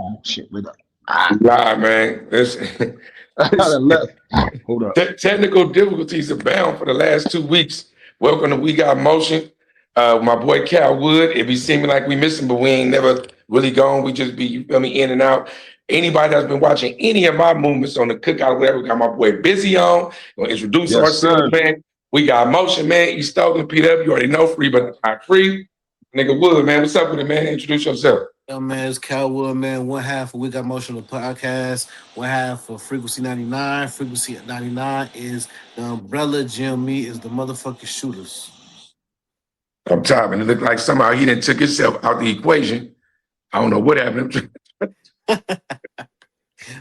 Oh shit, wait up. Nah, man. I done left. Hold up. Technical difficulties abound for the last 2 weeks. Welcome to We Got Motion. My boy CalWood. It be seeming like we miss him, but we ain't never really gone. We just be, you feel me, in and out. Anybody that's been watching any of my movements on the cookout or whatever, we got my boy Bizzy on. Gonna introduce Yes, ourselves, sir. man. We got Motion, man. East Oakland, PW. You already know, free but not free. Nigga Wood, man. What's up with it, man? Introduce yourself. Yo, man, it's CalWood, man. One half of We Got Motion, the podcast. One half of Frequency 99. Frequency 99 is the umbrella. GME is the motherfucking shooters. I'm tired, and it looked like somehow he didn't took himself out the equation. I don't know what happened.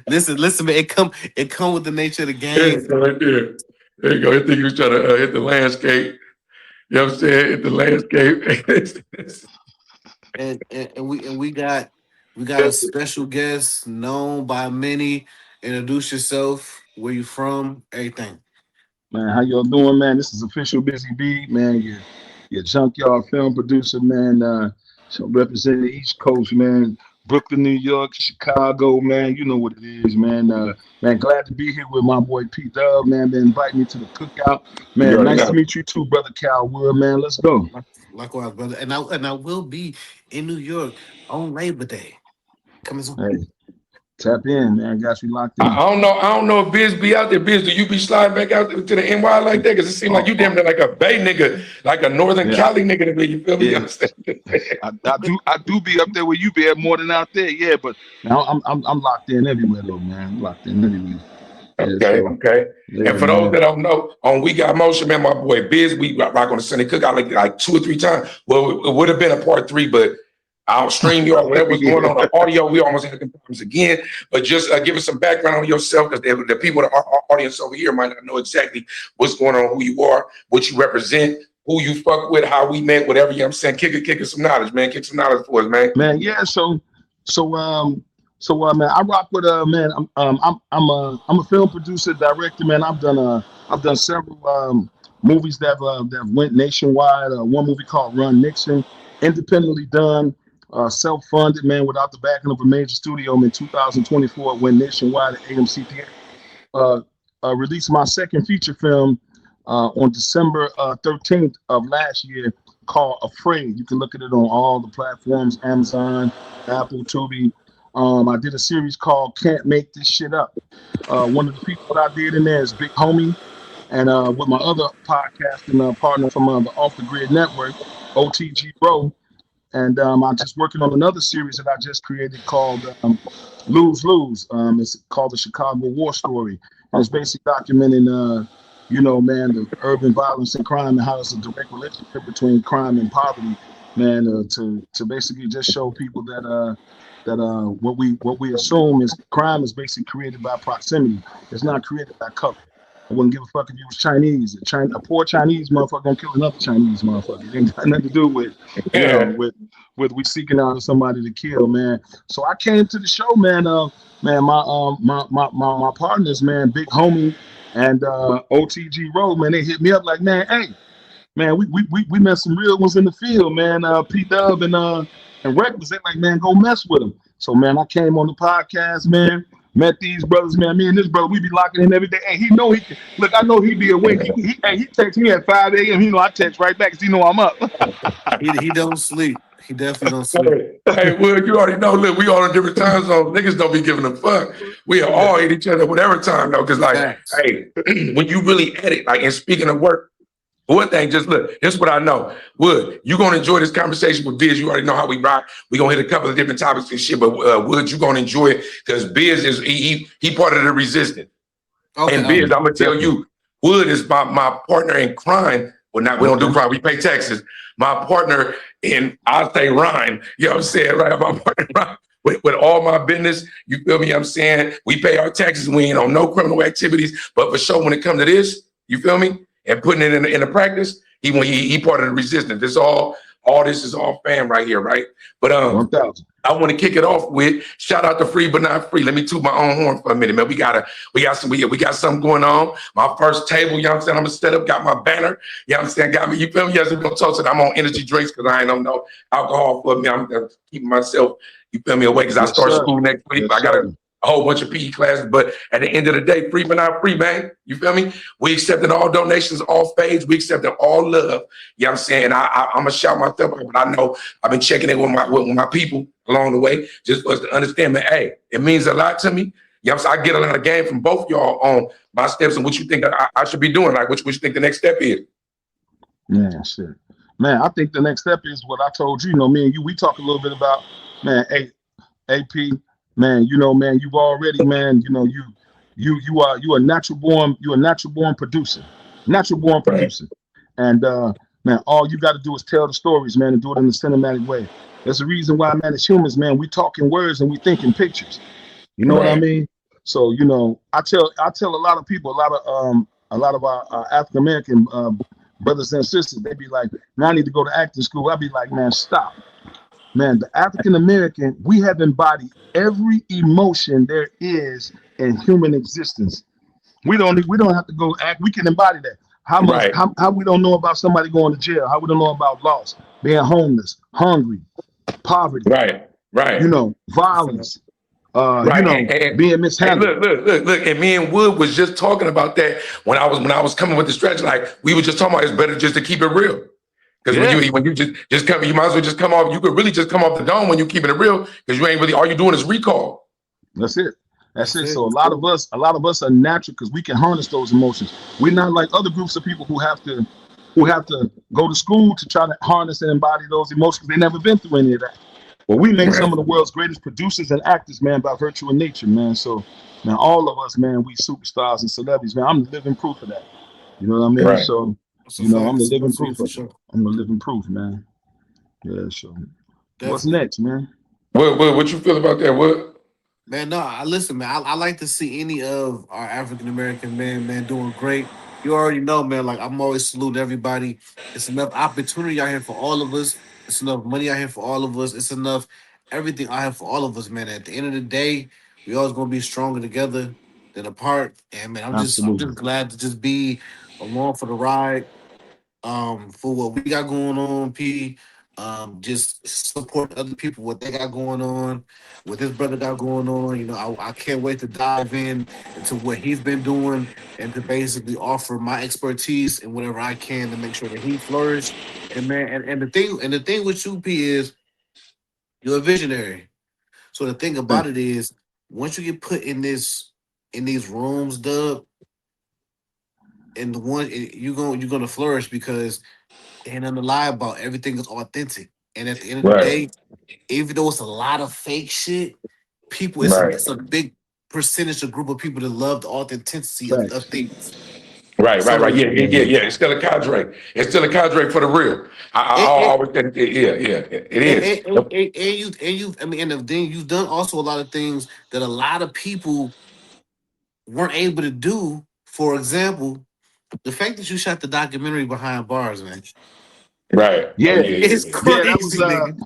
Listen, man. It come with the nature of the There game. you go, right there. There you go. I think he was trying to hit the landscape. You know what I'm saying? Hit the landscape. And we got a special guest known by many. Introduce yourself. Where you from? Everything. Man, how y'all doing, man? This is official Busy B, man. Your junkyard film producer, man. So representing the East Coast, man. Brooklyn, New York, Chicago, man. You know what it is, man. Man, glad to be here with my boy Pete Dub, man. Been inviting me to the cookout, man. Nice to meet you too, brother Calwood, man. Let's go. Likewise, brother. And I will be in New York on Labor Day. Coming soon. Hey, tap in, man. Got you locked in. I don't know if Biz be out there. Biz, do you be sliding back out to the NY like that? Because it seems like you damn near like a Bay nigga, like a Northern Cali nigga to me. You feel me? Yeah. I do be up there where you be at more than out there, yeah. But now I'm locked in everywhere though, man. I'm locked in everywhere. Okay. Yeah, And for those that don't know, on We Got Motion, man, my boy Biz, we rock on the Sunday cookout like 2 or 3 times. Well, it would have been a part 3, but I'll stream you all whatever was going on the audio. We almost had the problems again, but just give us some background on yourself, because the people, our audience over here might not know exactly what's going on, who you are, what you represent, who you fuck with, how we met, whatever. You know what I'm saying? Kick us some knowledge, man. Kick some knowledge for us, man. Man, yeah. So man, I rock with man. I'm a film producer, director, man. I've done several movies that went nationwide. One movie called Run Nixon, independently done. Self-funded, man, without the backing of a major studio. In 2024, it went nationwide at AMC Theater. Released my second feature film on December 13th of last year, called Afraid. You can look at it on all the platforms, Amazon, Apple, Tubi. I did a series called Can't Make This Shit Up. One of the people that I did in there is Big Homie, and with my other podcasting partner from the Off the Grid Network, OTG Bro. And I'm just working on another series that I just created called Lose Lose. It's called The Chicago War Story. And it's basically documenting, man, the urban violence and crime and how it's a direct relationship between crime and poverty, man, to basically just show people that what we assume is crime is basically created by proximity. It's not created by color. I wouldn't give a fuck if you was Chinese. A poor Chinese motherfucker gonna kill another Chinese motherfucker. It ain't got nothing to do with, with we seeking out somebody to kill, man. So I came to the show, man. My partners, man, Big Homie and OTG Road, man. They hit me up like, man, hey, man, we met some real ones in the field, man. P Dub and Reckless. They like, man, go mess with them. So, man, I came on the podcast, man. Met these brothers, man. Me and this brother, we be locking in every day. Hey, he know he can. Look, I know he be awake. He texts me at 5 a.m. He know I text right back because he know I'm up. He don't sleep. He definitely don't sleep. Hey, Will, you already know. Look, we all in different time zones. Niggas don't be giving a fuck. We all hate each other whatever time though. Because hey, when you really at it, like, and speaking of work, one thing, just look, here's what I know. Wood, you gonna enjoy this conversation with Biz. You already know how we rock. We gonna hit a couple of different topics and shit, but Wood, you gonna enjoy it because Biz is he part of the resistance. Okay, and Biz, I'm gonna tell you, Wood is my partner in crime. Well, not we don't do crime, we pay taxes. My partner in, I'll say rhyme. You know what I'm saying, right? My partner in rhyme. With all my business, you feel me? I'm saying we pay our taxes. We ain't on no criminal activities, but for sure when it comes to this, you feel me? And putting it in the practice, he part of the resistance. This all this is all fam right here, right? But I want to kick it off with shout out to Free But Not Free. Let me toot my own horn for a minute, man. We got something going on. My first table, you know what I'm saying? I'm gonna set up, got my banner, you know what I'm saying? Got me, you feel me? Yes, we're gonna toast it. I'm on energy drinks because I ain't on no alcohol for me. I'm keeping myself You feel me? Away because I Yes, start sir. school next week. Yes, I got sir. a whole bunch of PE classes, but at the end of the day, free but not free, man. You feel me? We accepting all donations, all fades. We accepting all love. You know what I'm saying? I'm gonna shout myself out, but I know I've been checking in with my people along the way, just for us to understand, man. Hey, it means a lot to me. You know what I'm saying? I get a lot of game from both y'all on my steps and what you think I should be doing. Like, what you think the next step is? Man, shit. Man, I think the next step is what I told you. You know, me and you, we talk a little bit about, man, AP, man, you know, man, you've already, man, you know, you are a natural born producer. Natural born Right, producer. And man, all you got to do is tell the stories, man, and do it in a cinematic way. There's a reason why, man, as humans, man, we talk in words and we think in pictures. You know what I right, mean? So, you know, I tell a lot of people, a lot of our African American brothers and sisters, they be like, man, I need to go to acting school. I be like, man, stop. Man, the African American, we have embodied every emotion there is in human existence. We don't have to go act. We can embody that. right, How we don't know about somebody going to jail? How we don't know about loss, being homeless, hungry, poverty, right, you right. know, violence, you Right, know, and being hey, mishandled. look, and me and Wood was just talking about that when I was coming with the stretch. Like we were just talking about, it's better just to keep it real. Because Yeah, when you just come, you might as well just come off. You could really just come off the dome when you keeping it real, because you ain't really all you doing is recall. that's it. That's That's it. it. So a lot of us are natural because we can harness those emotions. We're not like other groups of people who have to go to school to try to harness and embody those emotions. They never been through any of that. But we make some Right, of the world's greatest producers and actors, man, by virtue of nature, man. So, man, all of us, man, we superstars and celebrities, man. I'm the living proof of that. You know what I mean? right. So, That's a you know, I'm fact. the It's living enough for you proof for of it. sure. I'm the living proof, man. Yeah. So, what's Definitely. next, man? What you feel about that? What? Man, no, I listen, man. I like to see any of our African American men, man, doing great. You already know, man. Like I'm always saluting everybody. It's enough opportunity out here for all of us. It's enough money out here for all of us. It's enough everything out here for all of us, man. At the end of the day, we always gonna be stronger together than apart. And man, I'm just Absolutely. glad to just be along for the ride. For what we got going on, P. Just support other people what they got going on, what his brother got going on. You know, I can't wait to dive in into what he's been doing and to basically offer my expertise and whatever I can to make sure that he flourish. And man, and the thing with you, P, is you're a visionary. So the thing Thank about it is once you get put in these rooms, Dub, and the one you're gonna flourish because ain't nothing to lie about. Everything is authentic. And at the end of the Right, day, even though it's a lot of fake shit, people, right, it's a big percentage of group of people that love the authenticity you. of Thanks. things. right. So Yeah. It's still a cadre. It's still a cadre for the real. I and, and, always think, yeah. It and, is. and, and, and you I mean and then you've done also a lot of things that a lot of people weren't able to do. For example, the fact that you shot the documentary behind bars, man. Right. Oh Yeah, It's yeah. That was crazy, nigga.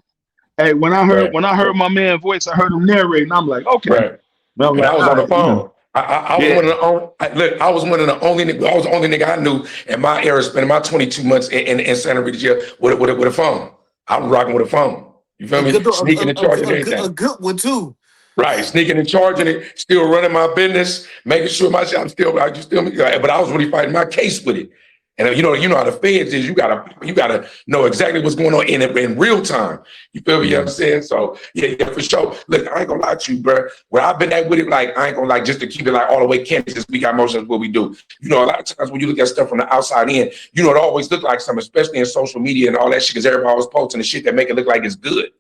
Hey, right, when I heard my man voice, I heard him narrating. I'm like, okay. right. And I'm And like, I was all on the right, you know, phone. I was one yeah. of the only. Look, I was one of the only. I was the only nigga I knew in my era spending my 22 months in Santa Rita jail with a phone. I was rocking with a phone. You feel A me? good Sneaking and charging a everything. good one too. Right, sneaking and charging it, still running my business, making sure my shit. I just still, but I was really fighting my case with it. And you know how the feds is. You gotta know exactly what's going on in real time. You feel me? You know what I'm Mhm. saying? So yeah, for sure. Look, I ain't gonna lie to you, bro. Where I've been at with it, like I ain't gonna lie, just to keep it like all the way candid, just we got motions what we do. You know, a lot of times when you look at stuff from the outside in, you know, it always look like something, especially in social media and all that shit, because everybody was posting the shit that make it look like it's good.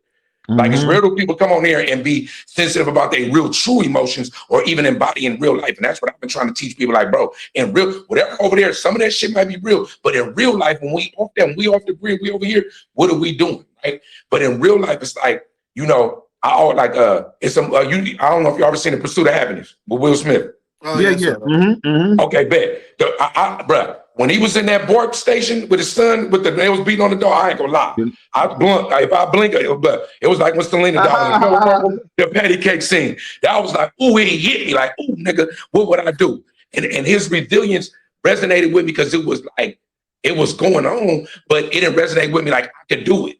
Like it's rare Mhm. that people come on here and be sensitive about their real true emotions or even embody in real life. And that's what I've been trying to teach people. Like, bro, in real, whatever over there, some of that shit might be real, but in real life, when we off the grid, we over here, what are we doing? Right. But in real life, it's like, you know, it's some I don't know if you ever seen The Pursuit of Happiness with Will Smith. Oh Yeah, yes, yeah. sir. Okay, bet. Bruh, when he was in that BART station with his son, they was beating on the door, I ain't gonna lie. If I blink, it was like when Selena died on the telephone, the patty cake scene. That was like, ooh, it hit me. Like, ooh, nigga, what would I do? And his resilience resonated with me because it was like, it was going on, but it didn't resonate with me like I could do it.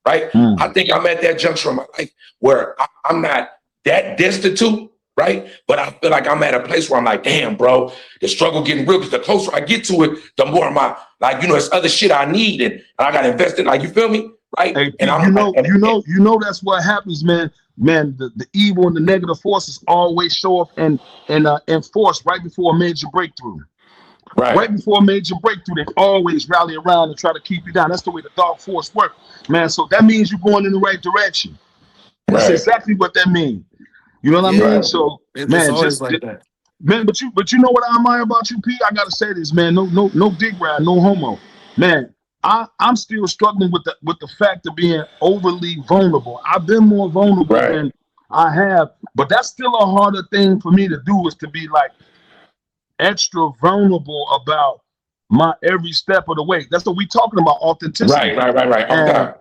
right? I think I'm at that juncture in my life where I'm not that destitute, right? But I feel like I'm at a place where I'm like, damn, bro, the struggle getting real. Because the closer I get to it, the more my, like, it's other shit I need, and I got to invest in, like, you feel me? Right? Hey, And Pete, I'm like, that's what happens, man. Man, the evil and the negative forces always show up and force right before a major breakthrough. Right right, before a major breakthrough, they always rally around and try to keep you down. That's the way the dark force works, man. So that means you're going in the right direction. That's right, exactly what that means. You know what I Yeah, mean? right, So, it's man, always like that. man, but you know what I admire about you, P? I gotta say this, man. No dig ride, no homo, man. I'm still struggling with the fact of being overly vulnerable. I've been more vulnerable right, than I have, but that's still a harder thing for me to do, is to be like extra vulnerable about my every step of the way. That's what we talking about, authenticity. right. All the And time.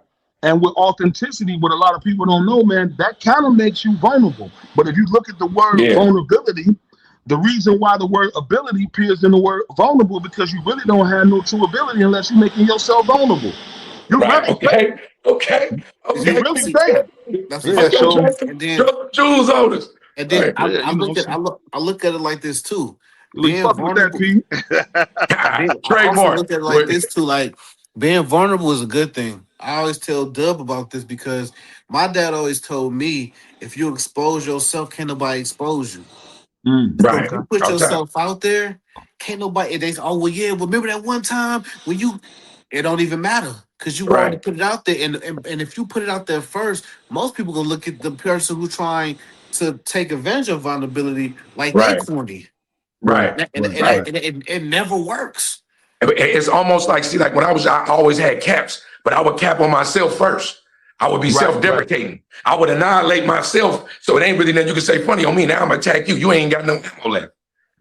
and with authenticity, what a lot of people don't know, man, that kind of makes you vulnerable. But if you look at the word Yeah, vulnerability, the reason why the word ability appears in the word vulnerable, because you really don't have no true ability unless you're making yourself vulnerable. You right. really fake. Okay. You really See, fake. that's a Yeah, fact. Okay, so And then drop the jewels on us. and then Right. yeah, you know what I'm saying? I look at it like this too. You Being fuck with that, vulnerable, P. I also Trademark. look at it like this too. Like being vulnerable is a good thing. I always tell Dub about this because my dad always told me, if you expose yourself, can't nobody expose you. Mm, So if Right. you put All the time. yourself out there, can't nobody. They say, oh well, yeah. Remember that one time when you? It don't even matter because you already Right. put it out there. And if you put it out there first, most people gonna look at the person who's trying to take advantage of vulnerability like they Right. corny. right, Right. right, Right. right. It never works. It's almost like, see, like when I always had caps, but I would cap on myself first. I would be Right, right. self-deprecating. I would annihilate myself. So it ain't really nothing you can say funny on me. Now I'm gonna attack you. You ain't got no ammo left.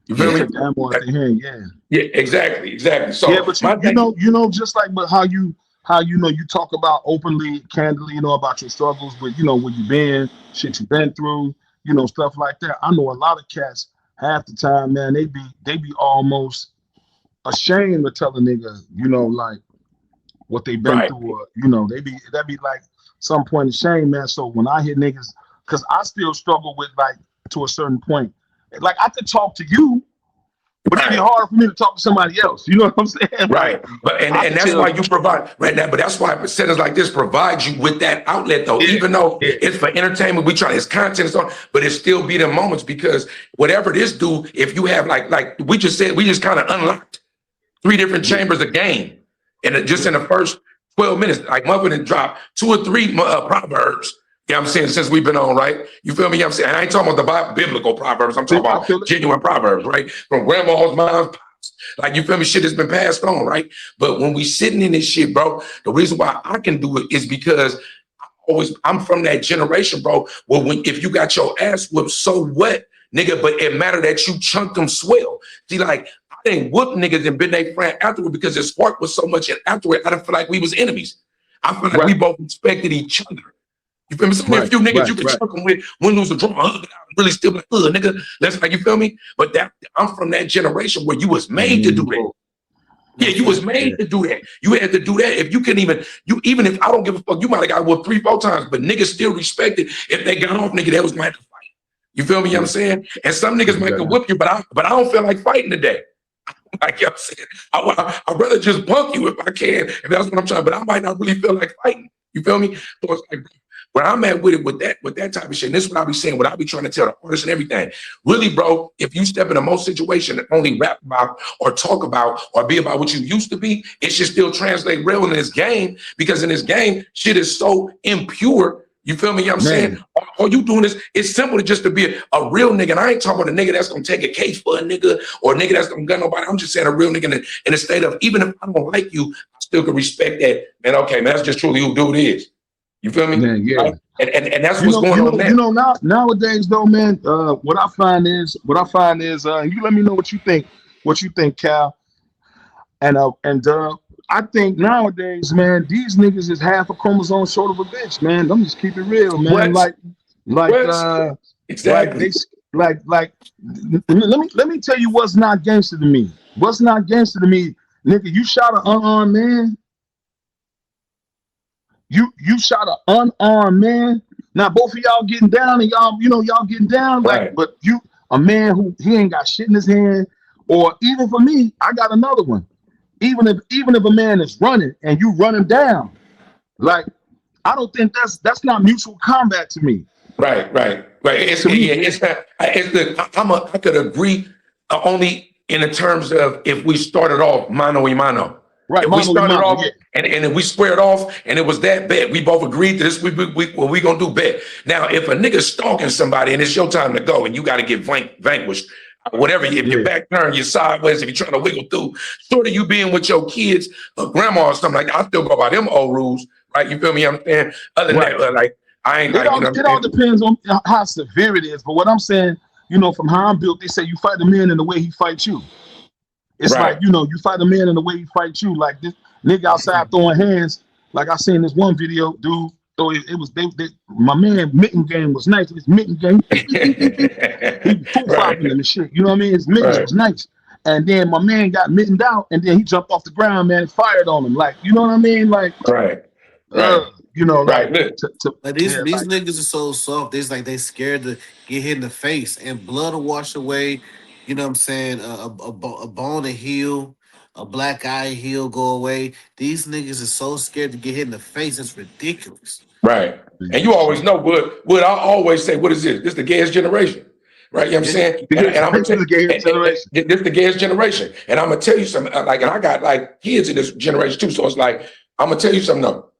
You You feel Yeah. me? take the ammo out That- the hand, yeah. yeah, exactly. Yeah, So but my thing, you know, just like, but how you talk about openly, candidly, about your struggles with, where you been, shit you been through, stuff like that. I know a lot of cats half the time, man, they be almost ashamed to tell a nigga, like what they been right, through, or that be like some point of shame, man. So when I hear niggas, because I still struggle with, like, to a certain point, like I could talk to you, but it'd be right. harder for me to talk to somebody else. You know what I'm saying? Like, Right. But and, I and could that's why tell. you provide right now, but that's why centers like this provide you with that outlet though. Yeah, Even though yeah, it's for entertainment, we try it's content and so on, but it still be the moments because whatever this do, if you have like we just said, we just kind of unlocked 3 different yeah, chambers of game. And just yeah. in the first 12 minutes, like Muffin and dropped 2 or 3 proverbs. You know what I'm saying? Since we've been on, right? You feel me? You know what I'm saying? And I ain't talking about the biblical proverbs. I'm talking I about feel it. genuine proverbs, right? From grandma's, mom's, like, you feel me? Shit has been passed on, right? But when we sitting in this shit, bro, the reason why I can do it is because I'm from that generation, bro. Well, if you got your ass whipped, so what, nigga? But it matter that you chunked them swell. See, like, I didn't whoop niggas and been their friend afterward because the spark was so much. And afterward, I didn't feel like we was enemies. I feel like Right, we both respected each other. You feel me? So many right, few niggas right, you can right. chuck them with, win, lose, or draw, hug it out, really still like, nigga. That's like, you feel me? But that I'm from that generation where you was Yeah, made me to and do you that. both. Yeah, That's you was fact. Yeah, made to do that. You had to do that. If you couldn't even if I don't give a fuck, you might have got whooped 3, 4 times, but niggas still respected. If they got off, nigga, they was going to fight. You feel me? You know yeah, what I'm saying? And some yeah, niggas might could whip you, but I don't feel like fighting today. Like, you know what I'm saying? I'd rather just punk you if I can, if that's what I'm trying, but I might not really feel like fighting. You feel me? So it's like, where I'm at with it, with that type of shit, and this is what I be saying, what I be trying to tell the artists and everything. Really, bro, if you step in a most situation and only rap about or talk about or be about what you used to be, it should still translate real in this game, because in this game, shit is so impure. You feel me? You know what I'm saying? man. All you doing is, it's simple to just to be a real nigga. And I ain't talking about a nigga that's gonna take a case for a nigga or a nigga that's gonna gun nobody. I'm just saying a real nigga in a state of, even if I don't like you, I still can respect that. Man, okay, man, that's just truly who dude is. You feel me? Man, yeah. Right? And that's what's going on now. Nowadays though, man. What I find is, you let me know what you think. What you think, Cal and I think nowadays, man, these niggas is half a chromosome short of a bitch, man. I'm just keep it real, man. What? Like, What? like they, Exactly. like. Let me tell you what's not gangster to me. What's not gangster to me, nigga? You shot an unarmed man. You shot an unarmed man. Now both of y'all getting down and y'all getting down like, Right. but a man who he ain't got shit in his hand, or even for me, I got another one. Even if a man is running and you run him down, like I don't think that's not mutual combat to me. Right. To me, Yeah, it's not. I could agree only in the terms of if we started off mano y mano. right, If we mano y started mano, off yeah, and if we squared off and it was that bad, we both agreed to this. What we gonna do bet. Now, if a nigga's stalking somebody and it's your time to go and you got to get vanquished, whatever. If your yeah, back turned, you're sideways. If you're trying to wiggle through, sort of you being with your kids or grandma or something like that, I still go by them old rules, right? You feel me? I'm saying. Other than right. that, like I ain't like, you know what It I'm all saying? depends on how severe it is. But what I'm saying, from how I'm built, they say you fight a man in the way he fights you. It's like, Right. you fight a man in the way he fights you. Like this nigga outside throwing hands. Like I seen this one video, dude. So it was my man mitten game was nice. His mitten game, he was full flopping Right. and shit. You know what I mean? His mittens Right. was nice. And then my man got mittened out, and then he jumped off the ground, man, and fired on him. Like, you know what I mean? Like, Right. uh, Right. like Look. Like yeah, these like niggas are so soft. It's like they scared to get hit in the face, and blood will wash away. You know what I'm saying? A bone to heal, a black eye heal go away. These niggas are so scared to get hit in the face. It's ridiculous. Right. And you always know what I always say, what is this? This the gayest generation. Right, you know what I'm Yeah. saying? And this I'm gonna is tell the gay generation. this the gayest generation. And I'm gonna tell you something, like, and I got like kids in this generation too. So it's like, I'm gonna tell you something though.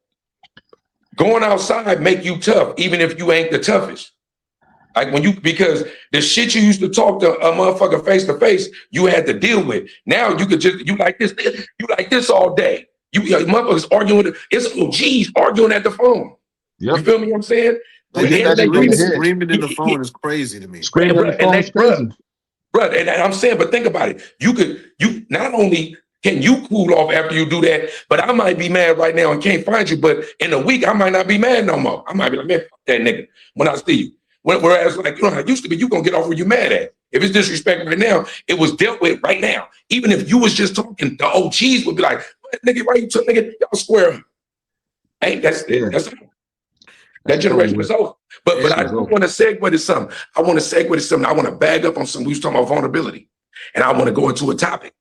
Going outside make you tough, even if you ain't the toughest. Like because the shit you used to talk to a motherfucker face to face, you had to deal with. Now you could you like this all day. Motherfuckers arguing it's OGs arguing at the phone. You Yep. feel me? What I'm saying? They Like hit they that And they shit on the screaming, head. screaming in the phone is crazy to me. Screaming at the and phone is crazy. and I'm saying, but think about it. You not only can you cool off after you do that, but I might be mad right now and can't find you. But in a week, I might not be mad no more. I might be like, man, fuck that nigga when I see you. Whereas, like, how it used to be, you gonna get off where you mad at. If it's disrespect right now, it was dealt with right now. Even if you was just talking, the OGs would be like, what, nigga, why you took nigga? Y'all square up. Ain't Yeah, that's that that's over generation is with. over. That But shit I is do over. want to segue to something. I want to segue to something. I want to bag up on something. We was talking about vulnerability. And I want to go into a topic.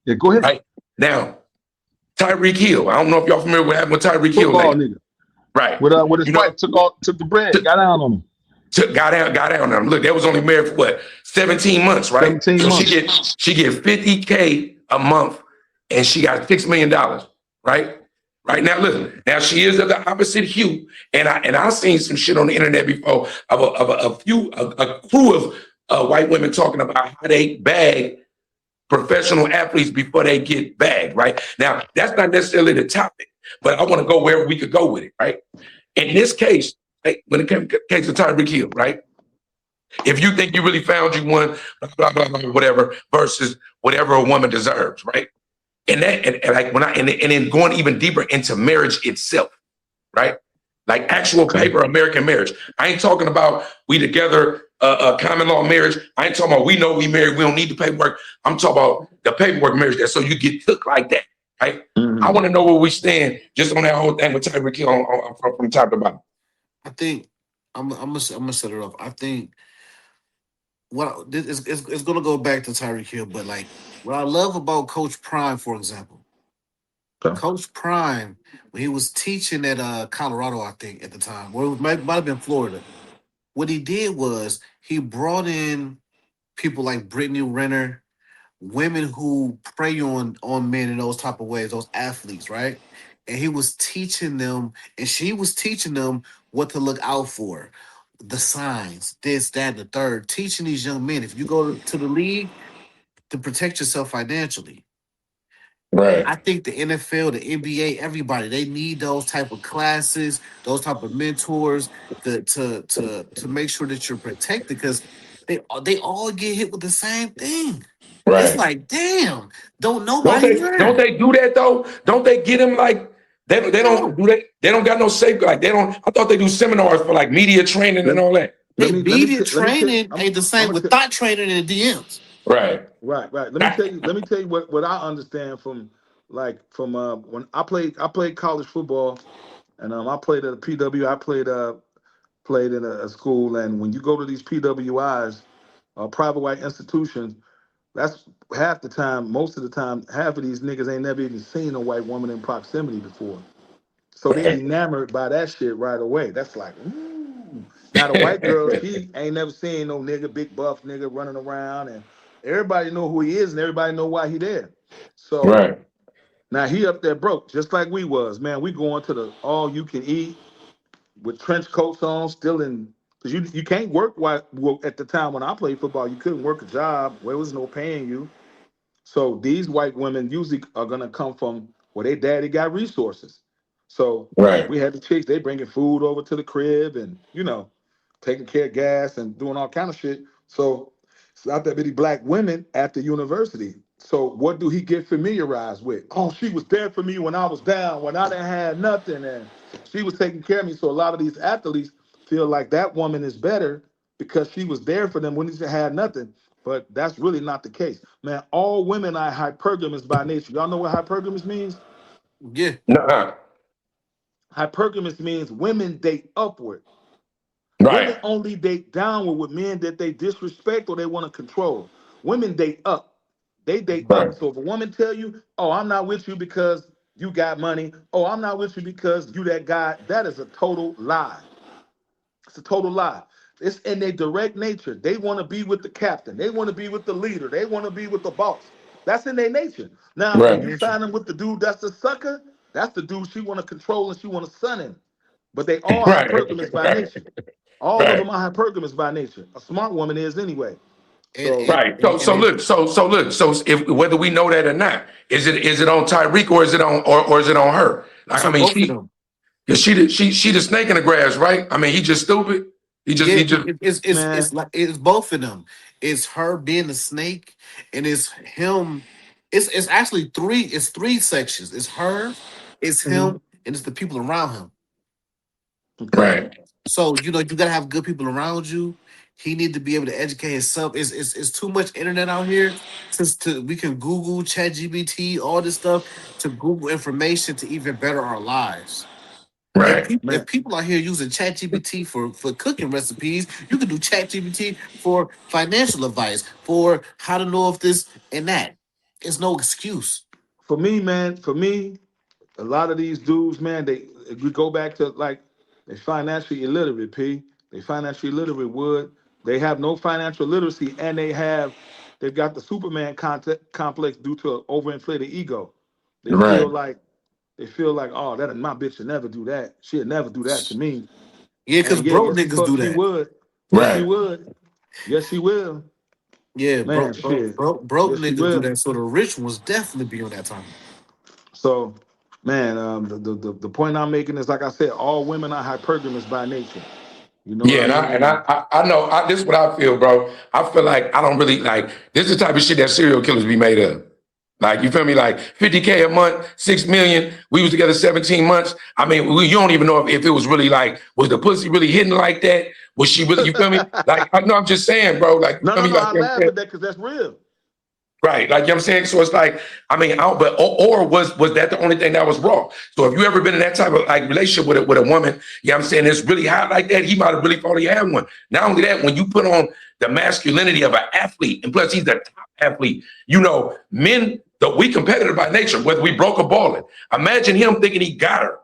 Yeah, go ahead. Right? Now, Tyreek Hill. I don't know if y'all familiar with what happened with Tyreek Hill Football lately. nigga. Right. With his You know, wife took the bread, took, got down on him. got out on him. Look, they was only married for what? 17 months, right? 17 So months. she get 50K a month and she got $6 million, right? Right now, listen. Now she is of the opposite hue, and I seen some shit on the internet before of a crew of white women talking about how they bag professional athletes before they get bagged. Right now, that's not necessarily the topic, but I want to go where we could go with it. Right. In this case, right, when it came to case of Tyreek Hill, right? If you think you really found you one, blah blah blah, whatever, versus whatever a woman deserves, right? And like when and then going even deeper into marriage itself, right? Like actual Okay. paper American marriage. I ain't talking about we together, common law marriage. I ain't talking about we know we married, we don't need the paperwork. I'm talking about the paperwork marriage that so you get took like that, right? I Mm-hmm. want to know where we stand just on that whole thing with Tyreek Hill from top to bottom. I think I'm gonna set it off. I think what it's gonna go back to Tyreek Hill, but like what I love about Coach Prime, for example, Okay. Coach Prime when he was teaching at Colorado, I think at the time, or it might have been Florida. What he did was he brought in people like Brittany Renner, women who prey on men in those type of ways, those athletes, right? And he was teaching them, and she was teaching them what to look out for, the signs, this, that, and the third, teaching these young men if you go to the league to protect yourself financially. Right, I think the NFL, the NBA, everybody, they need those type of classes, those type of mentors to make sure that you're protected because they all get hit with the same thing. It's right. like, damn, don't nobody Don't learn. they do that though? Don't they get him like they don't No, do they don't got no safe like they don't. I thought they do seminars for like media training Let, and all that. they let me media let me tell training ain't the I'm same gonna with thought training in the DMs. Right. right. Let me tell you what I understand from when I played college football. and I played at a PW. I played in a school, and when you go to these PWIs, private white institutions, that's half the time, most of the time, half of these niggas ain't never even seen a white woman in proximity before. So they Right. enamored by that shit right away. That's like, ooh. Now the white girl, she ain't never seen no nigga, big buff nigga running around, and everybody know who he is, and everybody know why he there. So Right. now he up there broke, just like we was. Man, we going to the all you can eat with trench coats on, still in, because you can't work while, well, at the time when I played football, you couldn't work a job where there was no paying you. So these white women usually are gonna come from where their daddy got resources. So Right. we had the chicks, they bringing food over to the crib and taking care of gas and doing all kind of shit. So it's not that many black women at the university. So what do he get familiarized with? Oh, she was there for me when I was down, when I didn't have nothing, and she was taking care of me. So a lot of these athletes feel like that woman is better because she was there for them when they had nothing. But that's really not the case. Man, all women are hypergamous by nature. Y'all know what hypergamous means? Yeah. Nuh-uh. Hypergamous means women date upward. Right. Women only date downward with men that they disrespect or they want to control. Women date up. They date up. Right. So if a woman tell you, oh, I'm not with you because you got money. Oh, I'm not with you because you that guy, that is a total lie. It's a total lie. It's in their direct nature. They want to be with the captain. They want to be with the leader. They want to be with the boss. That's in their nature. Now, when Right. you Nature. sign them with the dude that's the sucker, that's the dude she want to control and she want to son him. But they all Right. hypergamous by Right. nature. All of Right. them are hypergamous by nature. A smart woman is anyway. And So, and Right. and, and it, So look, so if whether we know that or not, is it on Tyreek or is it on or is it on her? it's Like I on mean, both of them. cause she the snake in the grass, right? I mean, he just stupid. Yeah, He just it's man, like it's both of them. It's her being the snake, and it's him. It's actually three. It's three sections. It's her, it's mhm, him, and it's the people around him. okay. right. So you gotta have good people around you. He need to be able to educate himself. It's too much internet out here. Since we can Google, Chat GBT, all this stuff to Google information to even better our lives. Right. If Man, people are here using ChatGPT for cooking recipes, you can do ChatGPT for financial advice, for how to know if this and that. It's no excuse. for me, man, for me, a lot of these dudes, man, they we go back to like they financially illiterate, P. They financially illiterate, Wood. They have no financial literacy, and they've got the Superman complex due to an overinflated ego. They feel Right. like oh, that my bitch should never do that. She'll never do that to me. Yeah, because And yeah, broke yes, the niggas fuck do she that. would. Yes, she Right. would. Yes, she will. Yeah, Man, shit. broke Yes, she niggas do will. that. So the rich ones definitely be on that time. So, man, the point I'm making is like I said, all women are hypergamous by nature. You know what Yeah, I and mean? And I know this is what I feel, bro. I feel like I don't really like this is the type of shit that serial killers be made of. Like you feel me? Like 50K a month, 6 million. We was together 17 months. I mean, you don't even know if it was really like was the pussy really hitting like that? Was she really? You feel me? Like I know I'm just saying, bro. Like you no, feel no, me? no. Like I you know what I'm laugh saying? at that because that's real. Right, like you know what I'm saying. So it's like, I mean, but or was that the only thing that was wrong? So if you ever been in that type of like relationship with a woman, you know what I'm saying, it's really hot like that, he might have really thought he had one. Not only that, when you put on the masculinity of an athlete, and plus he's the top athlete, men, we competitive by nature, whether we broke or balling. Imagine him thinking he got her.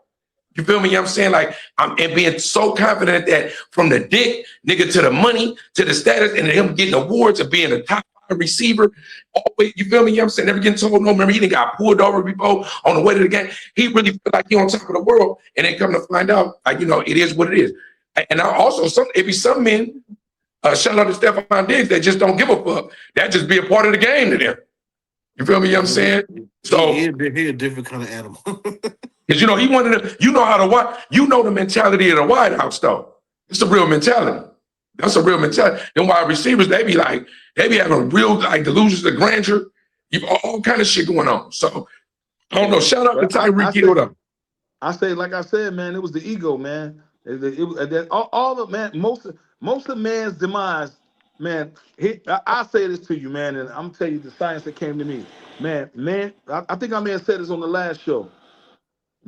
You feel me? You know what I'm saying? Like, and being so confident that from the dick, nigga, to the money, to the status, and him getting awards of being a top five receiver. Always, you feel me? You know what I'm saying? Never getting told no. Remember, he done got pulled over before on the way to the game. He really feel like he on top of the world. And then come to find out, like, it is what it is. And I also, it be some men, shout out to Stephon Diggs, that just don't give a fuck. That just be a part of the game to them. You feel me? You know what I'm saying? So, He a different kind of animal. because he wanted to, how to watch, the mentality of the White House, though. It's a real mentality. That's a real mentality. Then wide receivers, they be having real like delusions of grandeur. You all kind of shit going on. So I don't know. Shout out to But I Tyreek Hill say, though. like I said, man, it was the ego, man. All of man, most of man's demise, man. I say this to you, man, and I'm tell you the science that came to me, man. I think I may have said this on the last show.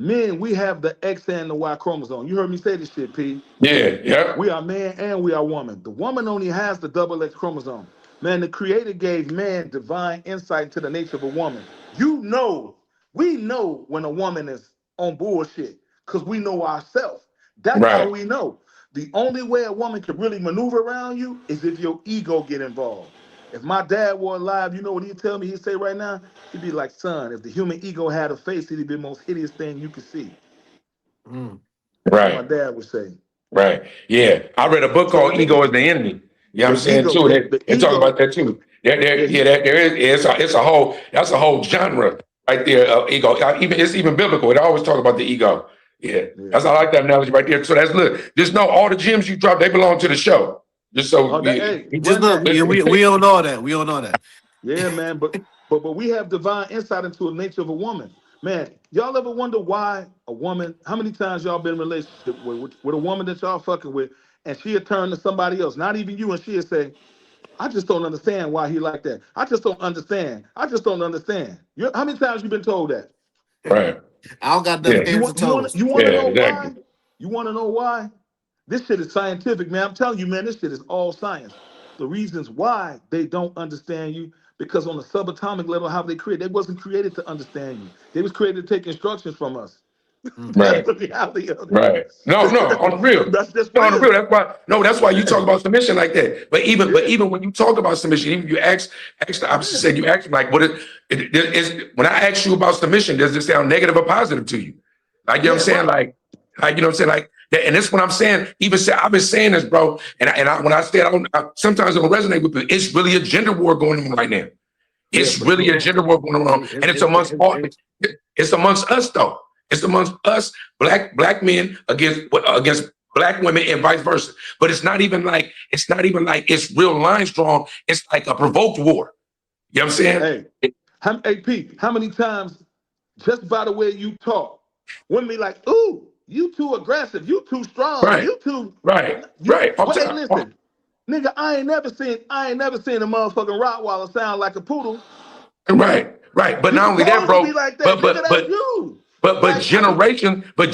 Men, we have the X and the Y chromosome. You heard me say this shit, P. Yeah, yeah. We are man and we are woman. The woman only has the double X chromosome. Man, the creator gave man divine insight into the nature of a woman. You know, we know when a woman is on bullshit because we know ourselves. That's how Right, we know. The only way a woman can really maneuver around you is if your ego get involved. If my dad were alive, you know what he'd tell me? He'd say right now, he'd be like, son, if the human ego had a face, it'd be the most hideous thing you could see. Mm. That's what my right. dad would say. Right. Yeah. I read a book So the called Ego niggas, is the Enemy. You know what I'm the saying ego, too? yeah, They, the they talk about ego, that too. yeah, Yeah, there is it's a whole that's a whole genre right there of ego. Even it's even biblical. It always talk about the ego. Yeah. yeah. That's I like that analogy right there. So that's look, just know all the gems you drop, they belong to the show. Just so Oh, that, hey, We just run know that. we don't know that. We don't know that. Yeah, man. But we have divine insight into the nature of a woman. Man, y'all ever wonder why a woman? How many times y'all been in a relationship with a woman that y'all fucking with, and she'll turn to somebody else, not even you, and she'll say, "I just don't understand why he like that. I just don't understand. I just don't understand." How many times you been told that? right. I don't got enough Yeah. You hands want and you want toes. you want Yeah, to know exactly. why? You want to know why? This shit is scientific, man. I'm telling you, man, this shit is all science. The reasons why they don't understand you, because on the subatomic level, how they create, they wasn't created to understand you. They was created to take instructions from us. Mm. That's Right. the reality of Right. No, no, on the it. real. That's just No, on the real. real. That's why you talk about submission like that. But Yeah, even when you talk about submission, even you ask the opposite yeah, said you ask like it is when I ask you about submission, does it sound negative or positive to you? Like you know what I'm yeah, saying? right. Like you know what I'm saying? Like that, and this is what I'm saying. Even say I've been saying this, bro. And when I say sometimes it don't resonate with people. It's really a gender war going on right now. Yeah, It's for really a sure. gender war going on, and it's amongst all. It's amongst us though. It's amongst us, black men against black women and vice versa. But it's not even like it's real lines drawn. It's like a provoked war. You know what I'm saying? Hey, hey, Pete, how many times just by the way you talk, women be like, "Ooh, you too aggressive, you too strong, Right, you too, right, you." right. All Well, the hey, time. listen, nigga, I ain't never seen a motherfucking Rottweiler sound like a poodle. Right, right. But You not only that, supposed to be bro. like that, But nigga. but That's but you. but Like, I mean,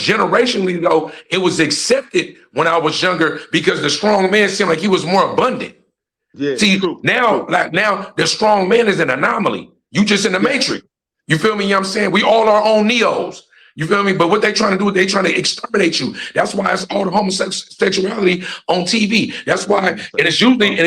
generationally though, it was accepted when I was younger because the strong man seemed like he was more abundant. yeah, See, true, now, true. like now, the strong man is an anomaly. You just in the Yeah, matrix. You feel me? You know what I'm saying? We all our own neos. You feel me? But what they trying to do is they trying to exterminate you. That's why it's all the homosexuality on TV. That's yeah, why, and homosexual.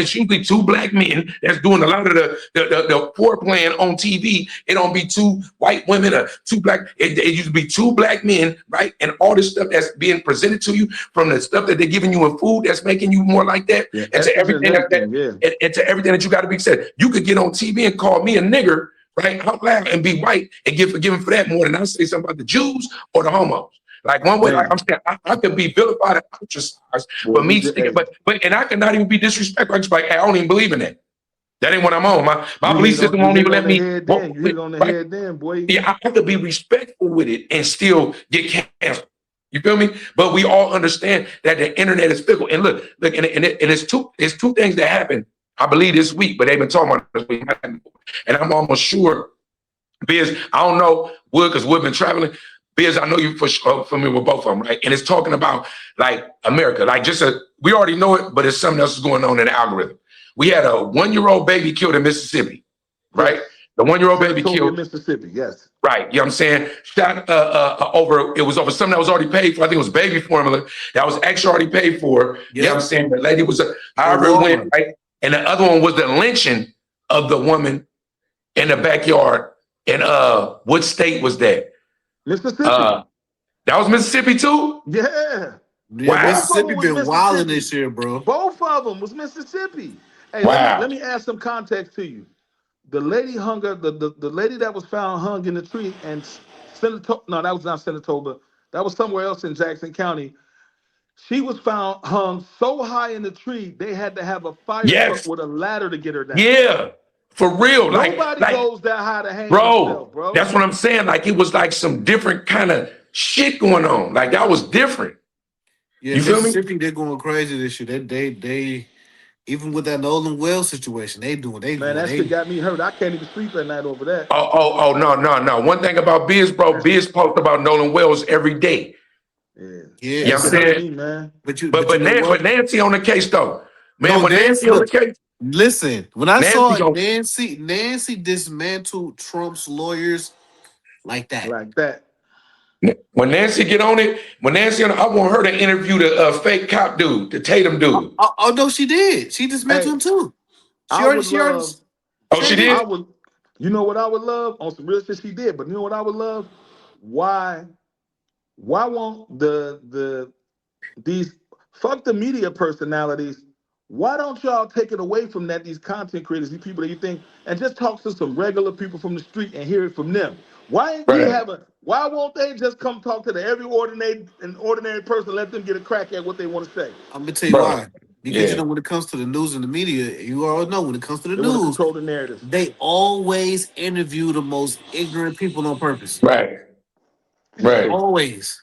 it's usually two black men that's doing a lot of the foreplay on TV. It don't be two white women or two black. It used to be two black men, right? And all this stuff that's being presented to you from the stuff that they're giving you in food that's making you more like that, Yeah, and to estrogen and everything everything. Yeah, and to everything that you got to be said. You could get on TV and call me a nigger, right, out loud and be white and get forgiven for that more than I say something about the Jews or the homos. Like one way, like man, I'm saying, I could be vilified and ostracized boy, for you me just, speaking, hey, but and I could not even be disrespectful. I just like, hey, I don't even believe in that. That ain't what I'm on. My you belief system you won't hit it even on let the me head. walk Then you hit with, it on the right? head. Then, boy. Yeah, I could be respectful with it and still get canceled. You feel me? But we all understand that the internet is fickle. And look, and it's two things that happen, I believe, this week, but they've been talking about this week. And I'm almost sure, Biz, I don't know, Wood, because Wood been traveling. Biz, I know you for familiar with both of them, right? And it's talking about like America, like we already know it, but it's something else is going on in the algorithm. We had a 1-year-old baby killed in Mississippi, right? Yes, The 1-year-old baby Senatobia, killed. Mississippi. Yes. Right, you know what I'm saying? Shot it was over something that was already paid for. I think it was baby formula that was actually already paid for. You know what Yep. I'm saying? The lady was, At however it went, Walmart. right? And the other one was the lynching of the woman in the backyard. And what state was that? Mississippi. Uh, that was Mississippi too? Yeah. Yeah, Wow. Both of Mississippi them was been wilding Mississippi. this year, bro. Both of them was Mississippi. Hey, Wow. let me add some context to you. The lady hung her, the lady that was found hung in the tree and Senatobia, no, that was not Senatobia. That was somewhere else in Jackson County. She was found hung so high in the tree, they had to have a fire truck Yes. with a ladder to get her down. Yeah. For real. Nobody goes that high to hang Bro, themselves, bro. that's what I'm saying. Like it was like some different kind of shit going on. Like that was different. Yeah, You feel me? Mississippi, they're going crazy this year. They Even with that Nolan Wells situation, they doing they Man, boy that shit they. got me hurt. I can't even sleep at night over that. No. One thing about Biz, bro, Biz post about Nolan Wells every day. Yeah, Yeah, You that know what I'm shit but hurt saying? me, man. but you know But what? Nancy on the case though. Man, No, when Nancy. Nancy on the Look, case, listen. When I Nancy saw go, Nancy dismantled Trump's lawyers like that. Like that. when Nancy get on it, when Nancy on it, I want her to interview the fake cop dude, the Tatum dude. Oh no, she did. She dismantled Hey, him too. I would She already love. Oh, she she I did? did. would. You know what I would love on some real shit she did, but you know what I would love? Why? Why won't these fuck the media personalities? Why don't y'all take it away from that? These content creators, these people that you think, and just talk to some regular people from the street and hear it from them. Why ain't we Right, having? Why won't they just come talk to the every ordinary person, let them get a crack at what they want to say? I'm gonna tell you bro. why. Because you Yeah, know when it comes to the news and the media, you all know when it comes to the They want to news, control the narrative. they always interview the most ignorant people on purpose. right, right, Always.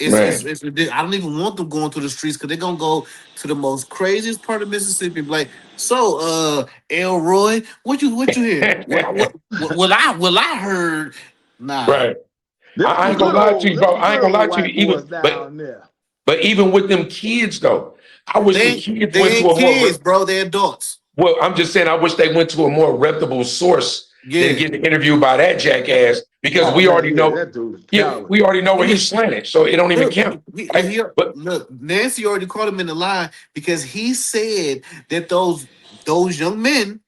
right. It's ridiculous. I don't even want them going through the streets because they're gonna go to the most craziest part of Mississippi. And be like, so Elroy, what you hear? What I heard? Nah, Right. I ain't gonna lie to you, Them bro. some I ain't good gonna lie old to you. white boys Even down there. but even with them kids though, I wish the kids they went to ain't a more. kids, bro. They're adults. Well, I'm just saying, I wish they went to a more reputable source than Yeah. getting interviewed by that jackass because Oh we man, already yeah, know. that dude is Yeah, coward. we already know where Look, he's slanted, so it don't even look, count, right? But look. Nancy already caught him in the lie because he said that those young men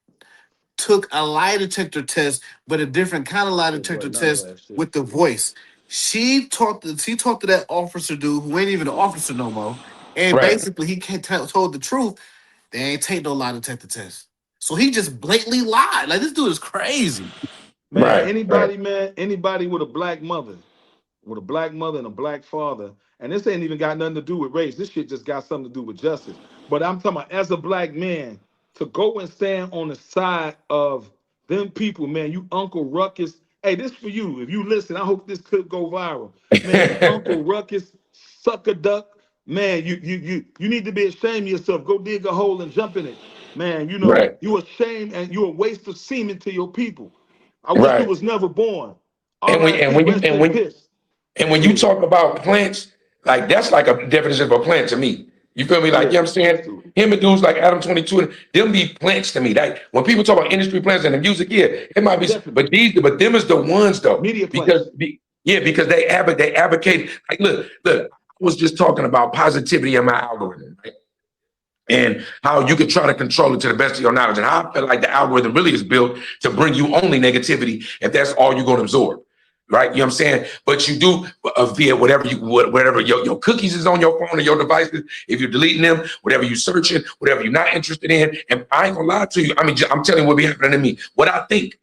took a lie detector test, but a different kind of lie It detector wasn't none of test that shit. with the voice. She talked to that officer dude who ain't even an officer no more, and right, basically he told the truth. They ain't take no lie detector test, so he just blatantly lied. Like this dude is crazy. Man, right, right, anybody with a black mother and a black father, and this ain't even got nothing to do with race. This shit just got something to do with justice. But I'm talking about as a black man to go and stand on the side of them people, man. You Uncle Ruckus. Hey, this for you. If you listen, I hope this clip go viral. Man, you Uncle Ruckus, sucker duck. Man, you need to be ashamed of yourself. Go dig a hole and jump in it. Man, you know, right, you ashamed and you a waste of semen to your people. I wish you right. was never born. And when and R.I.P. when you Rest in piss. and when you Yeah, talk about plants, like that's like a definition of a plant to me. You feel me? Like, you yeah. know what I'm saying? Him and dudes like Adam 22, and them be plants to me. Like when people talk about industry plants and the music, yeah, it might be, Definitely. but them is the ones though. Media Because plants. yeah, because they advocate. Like, look, I was just talking about positivity in my algorithm, right? And how you can try to control it to the best of your knowledge. And how I feel like the algorithm really is built to bring you only negativity if that's all you're going to absorb. Right? You know what I'm saying? But you do via whatever your cookies is on your phone or your devices, if you're deleting them, whatever you're searching, whatever you're not interested in. And I ain't gonna lie to you. I mean, I'm telling you what be happening to me. What I think.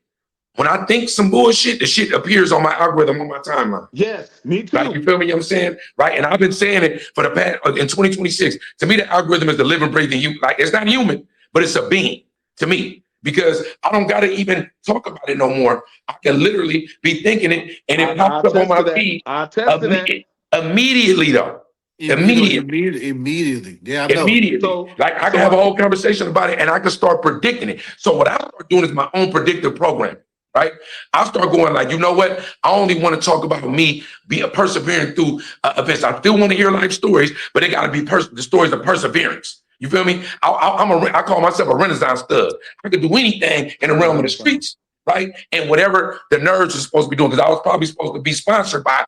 When I think some bullshit, the shit appears on my algorithm on my timeline. Yes, me Like, you too. feel me? You know what I'm saying? Right. And I've been saying it for the past in 2026. To me, the algorithm is the living, breathing you. Like, it's not human, but it's a being to me. Because I don't gotta even talk about it no more. I can literally be thinking it and it pops I up on attest to my that. feed I attest to that. immediately though. Immediately. Immediately. Yeah, I know. Immediately. So Like I can so have a I whole conversation about it and I can start predicting it. So what I start doing is my own predictive program, right? I start going like, you know what? I only want to talk about me being persevering through events. I still want to hear life stories, but it got to be the stories of perseverance. You feel me? I call myself a Renaissance stud. I could do anything in the realm of the Renaissance. streets, right? And whatever the nerds are supposed to be doing, because I was probably supposed to be sponsored by,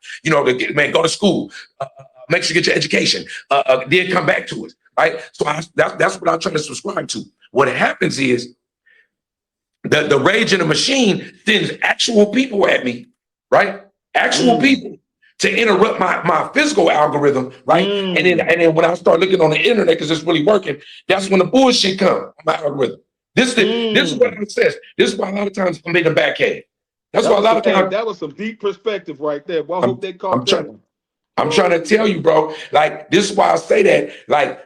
man, go to school, make sure you get your education, then come back to it, right? So that's what I try to subscribe to. What happens is the rage in the machine sends actual people at me, right? Actual Mm, people to interrupt my physical algorithm, right? mm, And then when I start looking on the internet because it's really working, that's when the bullshit comes on my algorithm. This is what mm. I says. This is why a lot of times I'm in the back end. That's why a lot of times That was some deep perspective right there. Well, I hope I'm they I'm caught that trying one. I'm trying to tell you, bro. Like, this is why I say that. Like,